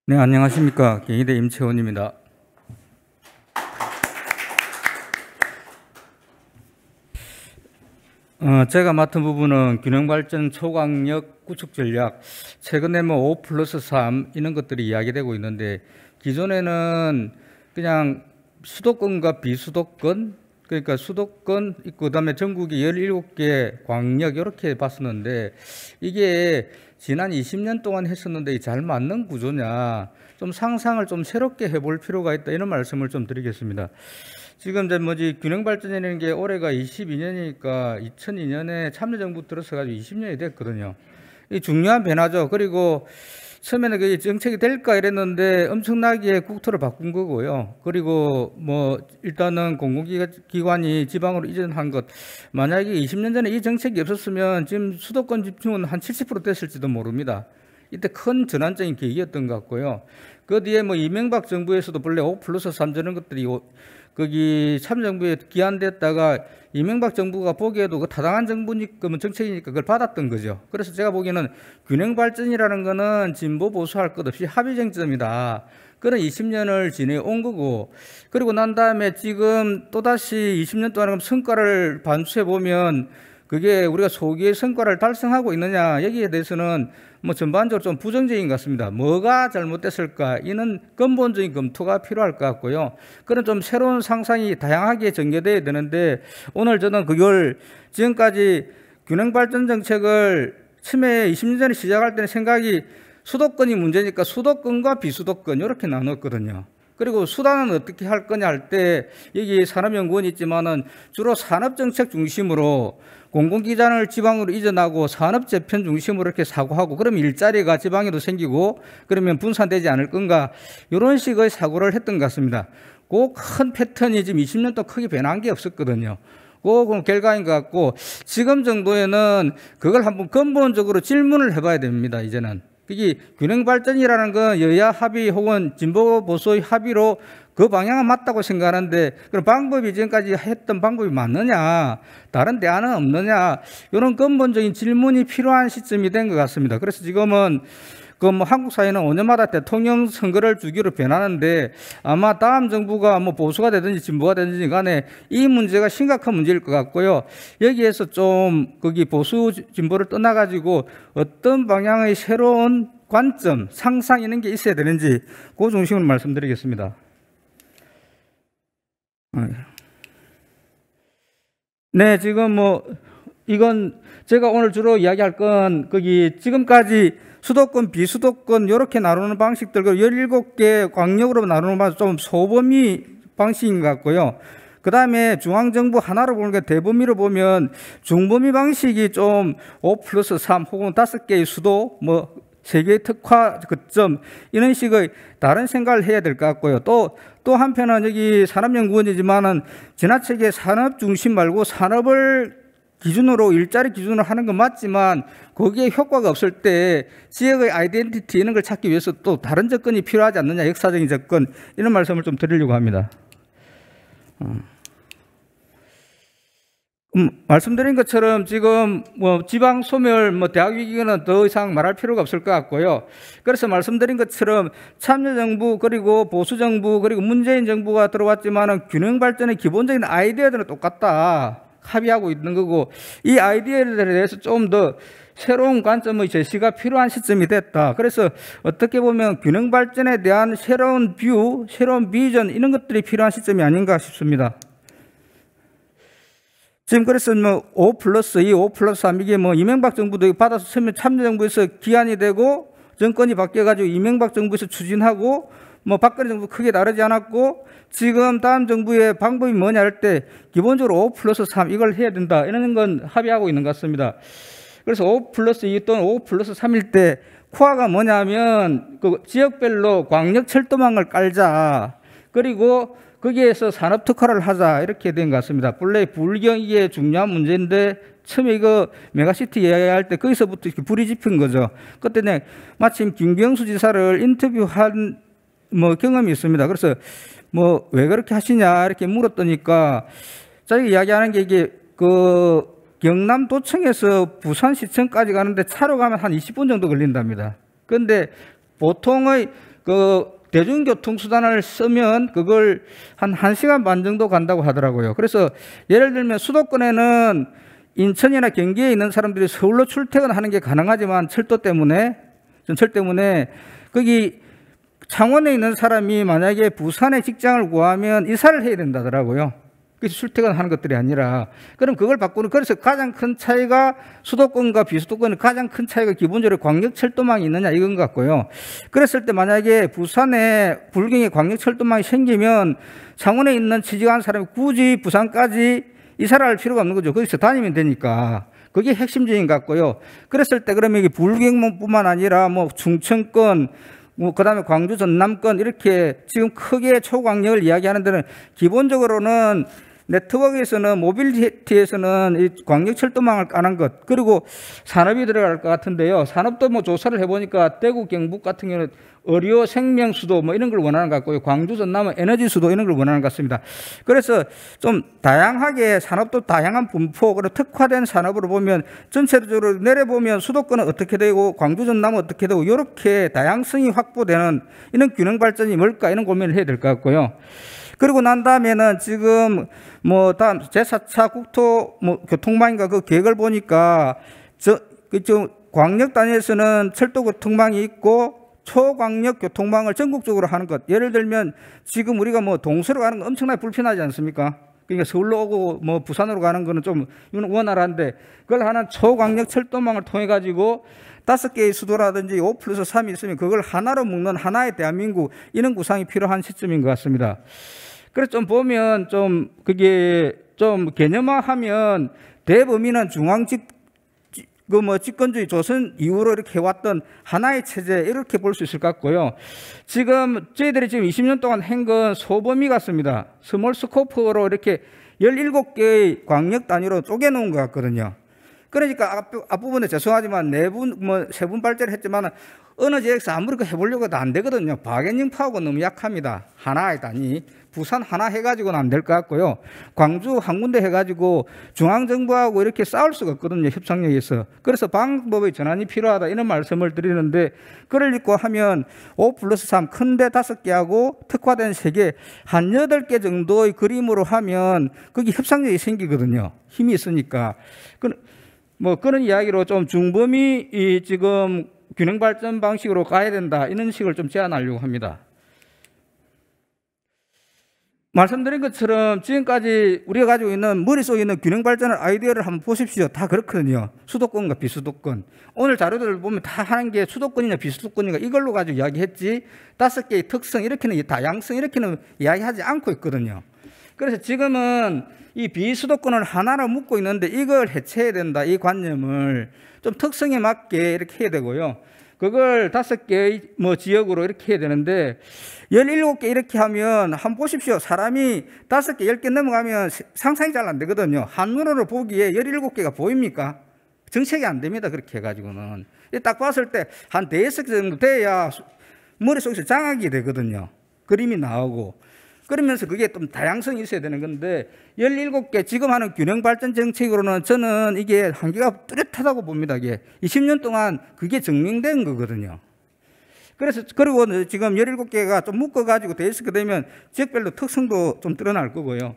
네, 안녕하십니까. 경희대 임채원입니다. 제가 맡은 부분은 균형발전 초강력 구축 전략, 최근에 5+3 이런 것들이 이야기되고 있는데, 기존에는 그냥 수도권과 비수도권, 그러니까 수도권 있고 그다음에 전국이 17개 광역 이렇게 봤었는데, 이게 지난 20년 동안 했었는데 잘 맞는 구조냐, 좀 상상을 좀 새롭게 해볼 필요가 있다, 이런 말씀을 좀 드리겠습니다. 지금 이제 균형발전이라는 게 올해가 22년이니까 2002년에 참여정부 들어서가지고 20년이 됐거든요. 이 중요한 변화죠. 그리고 처음에는 그게 정책이 될까 이랬는데 엄청나게 국토를 바꾼 거고요. 그리고 일단은 공공기관이 지방으로 이전한 것, 만약에 20년 전에 이 정책이 없었으면 지금 수도권 집중은 한 70% 됐을지도 모릅니다. 이때 큰 전환적인 계기였던 것 같고요. 그 뒤에 이명박 정부에서도 본래 5+3 저런 것들이 거기 참여정부에 기한됐다가 이명박 정부가 보기에도 그 타당한 정책이니까 그걸 받았던 거죠. 그래서 제가 보기에는 균형발전이라는 거는 진보 보수 할 것 없이 합의쟁점이다. 그런 20년을 지내온 거고, 그리고 난 다음에 지금 또다시 20년 동안 성과를 반추해 보면 그게 우리가 소기의 성과를 달성하고 있느냐, 여기에 대해서는 전반적으로 좀 부정적인 것 같습니다. 뭐가 잘못됐을까? 이는 근본적인 검토가 필요할 것 같고요. 그런 좀 새로운 상상이 다양하게 전개돼야 되는데, 오늘 저는 그걸 지금까지 균형발전 정책을 처음에 20년 전에 시작할 때는 생각이 수도권이 문제니까 수도권과 비수도권 이렇게 나눴거든요. 그리고 수단은 어떻게 할 거냐 할 때 여기 산업연구원이 있지만은 주로 산업정책 중심으로 공공기관을 지방으로 이전하고 산업재편 중심으로 이렇게 사고하고, 그러면 일자리가 지방에도 생기고 그러면 분산되지 않을 건가, 이런 식의 사고를 했던 것 같습니다. 그 큰 패턴이 지금 20년 동안 크게 변한 게 없었거든요. 그 결과인 것 같고, 지금 정도에는 그걸 한번 근본적으로 질문을 해봐야 됩니다. 이제는 그게 균형발전이라는 건 여야 합의 혹은 진보 보수의 합의로 그 방향은 맞다고 생각하는데, 그럼 방법이 지금까지 했던 방법이 맞느냐, 다른 대안은 없느냐, 이런 근본적인 질문이 필요한 시점이 된 것 같습니다. 그래서 지금은 한국 사회는 5년마다 대통령 선거를 주기로 변하는데, 아마 다음 정부가 보수가 되든지 진보가 되든지 간에 이 문제가 심각한 문제일 것 같고요. 여기에서 좀 거기 보수 진보를 떠나가지고 어떤 방향의 새로운 관점, 상상 이런 게 있어야 되는지 그 중심으로 말씀드리겠습니다. 네, 지금 이건 제가 오늘 주로 이야기할 건 거기 지금까지 수도권, 비수도권 이렇게 나누는 방식들, 17개 광역으로 나누는 방식 좀 소범위 방식인 것 같고요. 그 다음에 중앙정부 하나로 보는 게 대범위로 보면 중범위 방식이 좀 5+3 혹은 5개의 수도, 3개의 특화 거점 이런 식의 다른 생각을 해야 될 것 같고요. 또 한편은 여기 산업연구원이지만은 지나치게 산업 중심 말고 산업을 기준으로 일자리 기준으로 하는 건 맞지만 거기에 효과가 없을 때 지역의 아이덴티티 이런 걸 찾기 위해서 또 다른 접근이 필요하지 않느냐, 역사적인 접근, 이런 말씀을 좀 드리려고 합니다. 말씀드린 것처럼 지금 지방 소멸, 대학 위기는 더 이상 말할 필요가 없을 것 같고요. 그래서 말씀드린 것처럼 참여정부 그리고 보수정부 그리고 문재인 정부가 들어왔지만은 균형발전의 기본적인 아이디어들은 똑같다, 합의하고 있는 거고, 이 아이디어에 대해서 좀 더 새로운 관점의 제시가 필요한 시점이 됐다. 그래서 어떻게 보면 균형발전에 대한 새로운 뷰, 새로운 비전 이런 것들이 필요한 시점이 아닌가 싶습니다. 지금 그래서 5+2, 5+3 이게 이명박 정부도 받아서 참여정부에서 기한이 되고 정권이 바뀌어가지고 이명박 정부에서 추진하고 박근혜 정부 크게 다르지 않았고, 지금 다음 정부의 방법이 뭐냐 할 때 기본적으로 5+3 이걸 해야 된다, 이런 건 합의하고 있는 것 같습니다. 그래서 5+2 또는 5+3일 때 코어가 뭐냐면 그 지역별로 광역 철도망을 깔자, 그리고 거기에서 산업 특화를 하자, 이렇게 된 것 같습니다. 본래 불경 이게 중요한 문제인데 처음에 이거 메가시티 이야기할 때 거기서부터 이렇게 불이 지핀 거죠. 그때 마침 김경수 지사를 인터뷰한 경험이 있습니다. 그래서 왜 그렇게 하시냐 이렇게 물었더니까 자기가 이야기하는 게 이게 경남도청에서 부산시청까지 가는데 차로 가면 한 20분 정도 걸린답니다. 그런데 보통의 그 대중교통수단을 쓰면 그걸 한 1시간 반 정도 간다고 하더라고요. 그래서 예를 들면 수도권에는 인천이나 경기에 있는 사람들이 서울로 출퇴근하는 게 가능하지만 철도 때문에, 전철 때문에 거기 창원에 있는 사람이 만약에 부산에 직장을 구하면 이사를 해야 된다더라고요. 그래서 출퇴근하는 것들이 아니라. 그럼 그걸 바꾸는, 그래서 가장 큰 차이가 수도권과 비수도권의 가장 큰 차이가 기본적으로 광역철도망이 있느냐 이건 것 같고요. 그랬을 때 만약에 부산에 불경에 광역철도망이 생기면 창원에 있는 취직한 사람이 굳이 부산까지 이사를 할 필요가 없는 거죠. 거기서 다니면 되니까. 그게 핵심적인 것 같고요. 그랬을 때 그러면 이게 불경뿐만 아니라 뭐 충청권, 뭐 그다음에 광주 전남권 이렇게 지금 크게 초광역을 이야기하는 데는 기본적으로는 네트워크에서는 모빌리티에서는 이 광역철도망을 까는 것, 그리고 산업이 들어갈 것 같은데요. 산업도 뭐 조사를 해보니까 대구 경북 같은 경우는 의료 생명 수도 뭐 이런 걸 원하는 것 같고요. 광주 전남은 에너지 수도 이런 걸 원하는 것 같습니다. 그래서 좀 다양하게 산업도 다양한 분포, 그리고 특화된 산업으로 보면 전체적으로 내려보면 수도권은 어떻게 되고 광주 전남은 어떻게 되고 이렇게 다양성이 확보되는 이런 균형 발전이 뭘까 이런 고민을 해야 될 것 같고요. 그리고 난 다음에는 지금 뭐 다음 제4차 국토 뭐 교통망인가 그 계획을 보니까 좀 광역 단위에서는 철도 교통망이 있고 초광역 교통망을 전국적으로 하는 것. 예를 들면 지금 우리가 뭐 동서로 가는 거 엄청나게 불편하지 않습니까? 그러니까 서울로 오고 뭐 부산으로 가는 거는 좀 이건 원활한데 그걸 하는 초광역 철도망을 통해 가지고 5개의 수도라든지 5+3이 있으면 그걸 하나로 묶는 하나의 대한민국 이런 구상이 필요한 시점인 것 같습니다. 그래서 좀 보면 좀 그게 좀 개념화하면 대범위는 집권주의 조선 이후로 이렇게 해왔던 하나의 체제 이렇게 볼 수 있을 것 같고요. 지금 저희들이 지금 20년 동안 한 건 소범위 같습니다. 스몰 스코프로 이렇게 17개의 광역 단위로 쪼개놓은 것 같거든요. 그러니까 앞부분에 죄송하지만 세 분 발제를 했지만 어느 지역에서 아무리 해보려고 해도 안 되거든요. 박앤영 파워가 너무 약합니다. 하나의 단위. 부산 하나 해가지고는 안 될 것 같고요. 광주 한 군데 해가지고 중앙정부하고 이렇게 싸울 수가 없거든요. 협상력에서. 그래서 방법의 전환이 필요하다 이런 말씀을 드리는데 그걸 읽고 하면 5+3 큰데 5개하고 특화된 3개 한 8개 정도의 그림으로 하면 거기 협상력이 생기거든요. 힘이 있으니까. 뭐 그런 이야기로 좀 중범위 지금 균형 발전 방식으로 가야 된다 이런 식을 좀 제안하려고 합니다. 말씀드린 것처럼 지금까지 우리가 가지고 있는 머릿속에 있는 균형 발전의 아이디어를 한번 보십시오. 다 그렇거든요. 수도권과 비수도권. 오늘 자료들을 보면 다 하는 게 수도권이냐 비수도권이냐 이걸로 가지고 이야기했지 5개의 특성 이렇게는 다양성 이렇게는 이야기하지 않고 있거든요. 그래서 지금은 이 비수도권을 하나로 묶고 있는데 이걸 해체해야 된다. 이 관념을 좀 특성에 맞게 이렇게 해야 되고요. 그걸 5개의 뭐 지역으로 이렇게 해야 되는데 17개 이렇게 하면 한번 보십시오. 사람이 5개, 10개 넘어가면 상상이 잘 안 되거든요. 한눈으로 보기에 17개가 보입니까? 정책이 안 됩니다. 그렇게 해가지고는. 딱 봤을 때 한 5개 정도 돼야 머릿속에서 장악이 되거든요. 그림이 나오고. 그러면서 그게 좀 다양성이 있어야 되는 건데 17개 지금 하는 균형 발전 정책으로는 저는 이게 한계가 뚜렷하다고 봅니다. 이게 20년 동안 그게 증명된 거거든요. 그래서 그리고 지금 17개가 좀 묶어가지고 돼 있게 되면 지역별로 특성도 좀 드러날 거고요.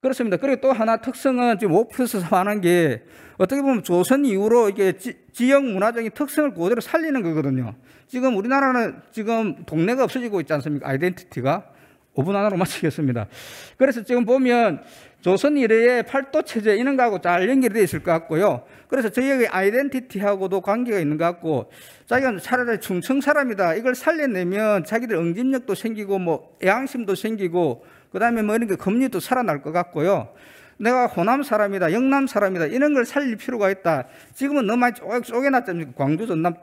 그렇습니다. 그리고 또 하나 특성은 지금 5+3 하는 게 어떻게 보면 조선 이후로 이게 지역 문화적인 특성을 그대로 살리는 거거든요. 지금 우리나라는 지금 동네가 없어지고 있지 않습니까? 아이덴티티가. 5분 안으로 마치겠습니다. 그래서 지금 보면 조선 이래의 팔도 체제 이런 거하고 잘 연결이 되어 있을 것 같고요. 그래서 저희의 아이덴티티하고도 관계가 있는 것 같고 자기가 차라리 충청 사람이다. 이걸 살려내면 자기들 응집력도 생기고 뭐 애향심도 생기고 그다음에 뭐 이런 게 금리도 살아날 것 같고요. 내가 호남 사람이다, 영남 사람이다 이런 걸 살릴 필요가 있다. 지금은 너무 많이 쪼개놨잖아요. 광주, 전남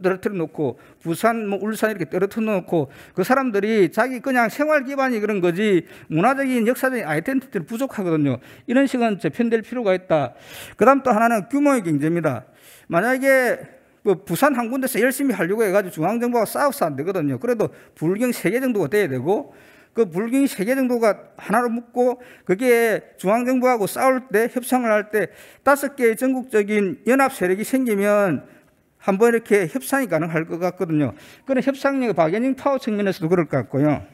떨어뜨려 놓고 부산, 뭐 울산 이렇게 떨어뜨려 놓고 그 사람들이 자기 그냥 생활 기반이 그런 거지 문화적인 역사적인 아이덴티티를 부족하거든요. 이런 식은 재편될 필요가 있다. 그다음 또 하나는 규모의 경제입니다. 만약에 뭐 부산 한 군데서 열심히 하려고 해가지고 중앙정부가 싸워서 안 되거든요. 그래도 불경 3개 정도가 돼야 되고 그 불경이 3개 정도가 하나로 묶고 그게 중앙정부하고 싸울 때 협상을 할 때 5개의 전국적인 연합 세력이 생기면 한번 이렇게 협상이 가능할 것 같거든요. 그런 협상력 박연ning 파워 측면에서도 그럴 것 같고요.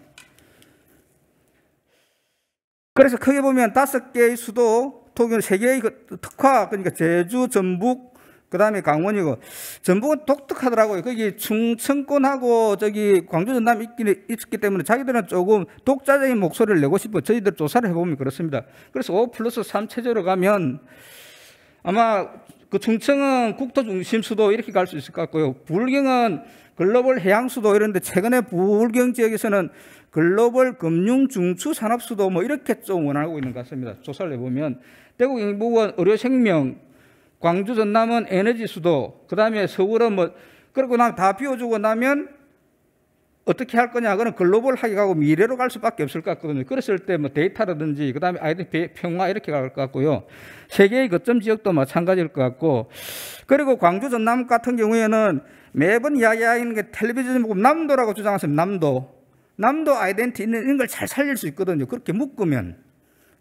그래서 크게 보면 5개의 수도, 토기는 3개의 특화, 그러니까 제주, 전북, 그 다음에 강원이고, 전북은 독특하더라고요. 거기 충청권하고 저기 광주, 전남이 있기 때문에 자기들은 조금 독자적인 목소리를 내고 싶어. 저희들 조사를 해보면 그렇습니다. 그래서 5+3 체제로 가면 아마 그 충청은 국토 중심 수도 이렇게 갈 수 있을 것 같고요. 부울경은 글로벌 해양 수도 이런데 최근에 부울경 지역에서는 글로벌 금융 중추 산업 수도 뭐 이렇게 좀 원하고 있는 것 같습니다. 조사를 해보면 대구 경북은 의료 생명, 광주 전남은 에너지 수도, 그 다음에 서울은 뭐 그러고 다 비워주고 나면 어떻게 할 거냐? 그건 글로벌 하게 가고 미래로 갈 수밖에 없을 것 같거든요. 그랬을 때 뭐 데이터라든지 그 다음에 아이덴티 평화 이렇게 갈 것 같고요. 세계의 거점 지역도 마찬가지일 것 같고, 그리고 광주 전남 같은 경우에는 매번 이야기하는 게 텔레비전 보고 남도라고 주장하시면 남도 아이덴티 있는 걸 잘 살릴 수 있거든요. 그렇게 묶으면.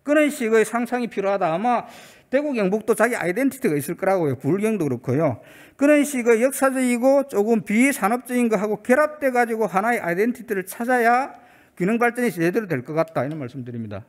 그런 식의 상상이 필요하다. 아마 대구 경북도 자기 아이덴티티가 있을 거라고요. 부울경도 그렇고요. 그런 식의 역사적이고 조금 비산업적인 거하고 결합돼 가지고 하나의 아이덴티티를 찾아야 균형 발전이 제대로 될 것 같다. 이런 말씀드립니다.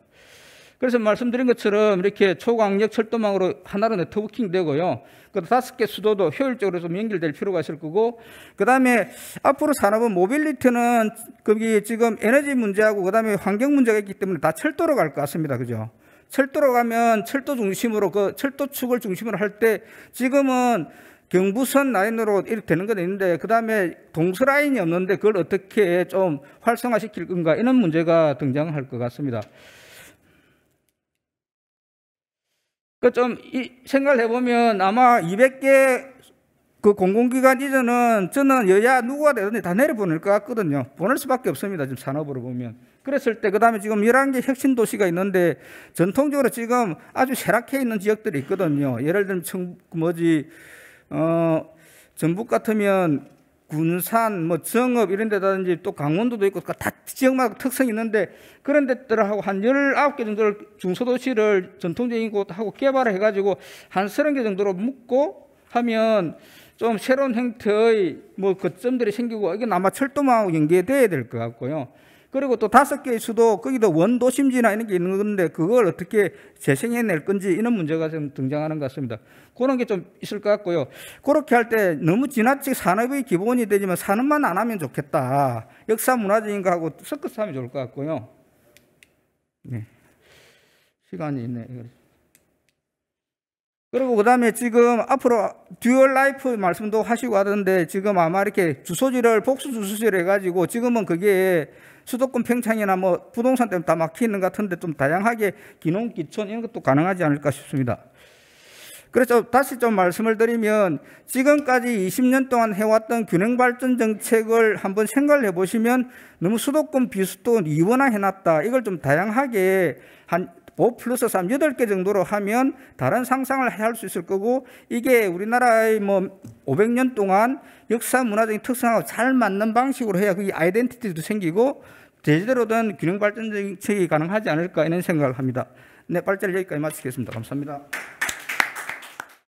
그래서 말씀드린 것처럼 이렇게 초광역 철도망으로 하나로 네트워킹 되고요. 그 5개 수도도 효율적으로 좀 연결될 필요가 있을 거고, 그 다음에 앞으로 산업은 모빌리티는 거기 지금 에너지 문제하고 그 다음에 환경 문제가 있기 때문에 다 철도로 갈 것 같습니다. 그죠? 철도로 가면 철도 중심으로 그 철도 축을 중심으로 할 때 지금은 경부선 라인으로 이렇게 되는 건 있는데 그 다음에 동서 라인이 없는데 그걸 어떻게 좀 활성화시킬 건가 이런 문제가 등장할 것 같습니다. 그 좀 생각을 해보면 아마 200개 그 공공기관 이전은 저는 여야 누구가 되든지 다 내려보낼 것 같거든요. 보낼 수밖에 없습니다. 지금 산업으로 보면. 그랬을 때 그 다음에 지금 11개 혁신 도시가 있는데 전통적으로 지금 아주 쇠락해 있는 지역들이 있거든요. 예를 들면 전북 같으면 군산, 뭐 정읍 이런 데다든지 또 강원도도 있고 다 지역마다 특성이 있는데 그런 데들하고 한 19개 정도를 중소도시를 전통적인 곳하고 개발을 해가지고 한 30개 정도로 묶고 하면 좀 새로운 형태의 뭐 거점들이 생기고 이건 아마 철도망하고 연계돼야 될 것 같고요. 그리고 또 5개의 수도 거기도 원도심지나 이런 게 있는 건데 그걸 어떻게 재생해낼 건지 이런 문제가 좀 등장하는 것 같습니다. 그런 게 좀 있을 것 같고요. 그렇게 할 때 너무 지나치게 산업의 기본이 되지만 산업만 안 하면 좋겠다. 역사 문화적인 거하고 섞어서 하면 좋을 것 같고요. 네. 시간이 있네. 그리고 그 다음에 지금 앞으로 듀얼 라이프 말씀도 하시고 하던데 지금 아마 이렇게 주소지를 복수 주소지를 해가지고 지금은 그게 수도권 팽창이나 뭐 부동산 때문에 다 막히는 것 같은데 좀 다양하게 기농, 기촌 이런 것도 가능하지 않을까 싶습니다. 그래서 다시 좀 말씀을 드리면 지금까지 20년 동안 해왔던 균형발전 정책을 한번 생각을 해보시면 너무 수도권 비수도권 이원화해놨다. 이걸 좀 다양하게 한 5+3, 8개 정도로 하면 다른 상상을 할 수 있을 거고 이게 우리나라의 뭐 500년 동안 역사 문화적인 특성하고 잘 맞는 방식으로 해야 그게 아이덴티티도 생기고 제대로 된 균형 발전 정책이 가능하지 않을까 이런 생각을 합니다. 네, 발제를 여기까지 마치겠습니다. 감사합니다.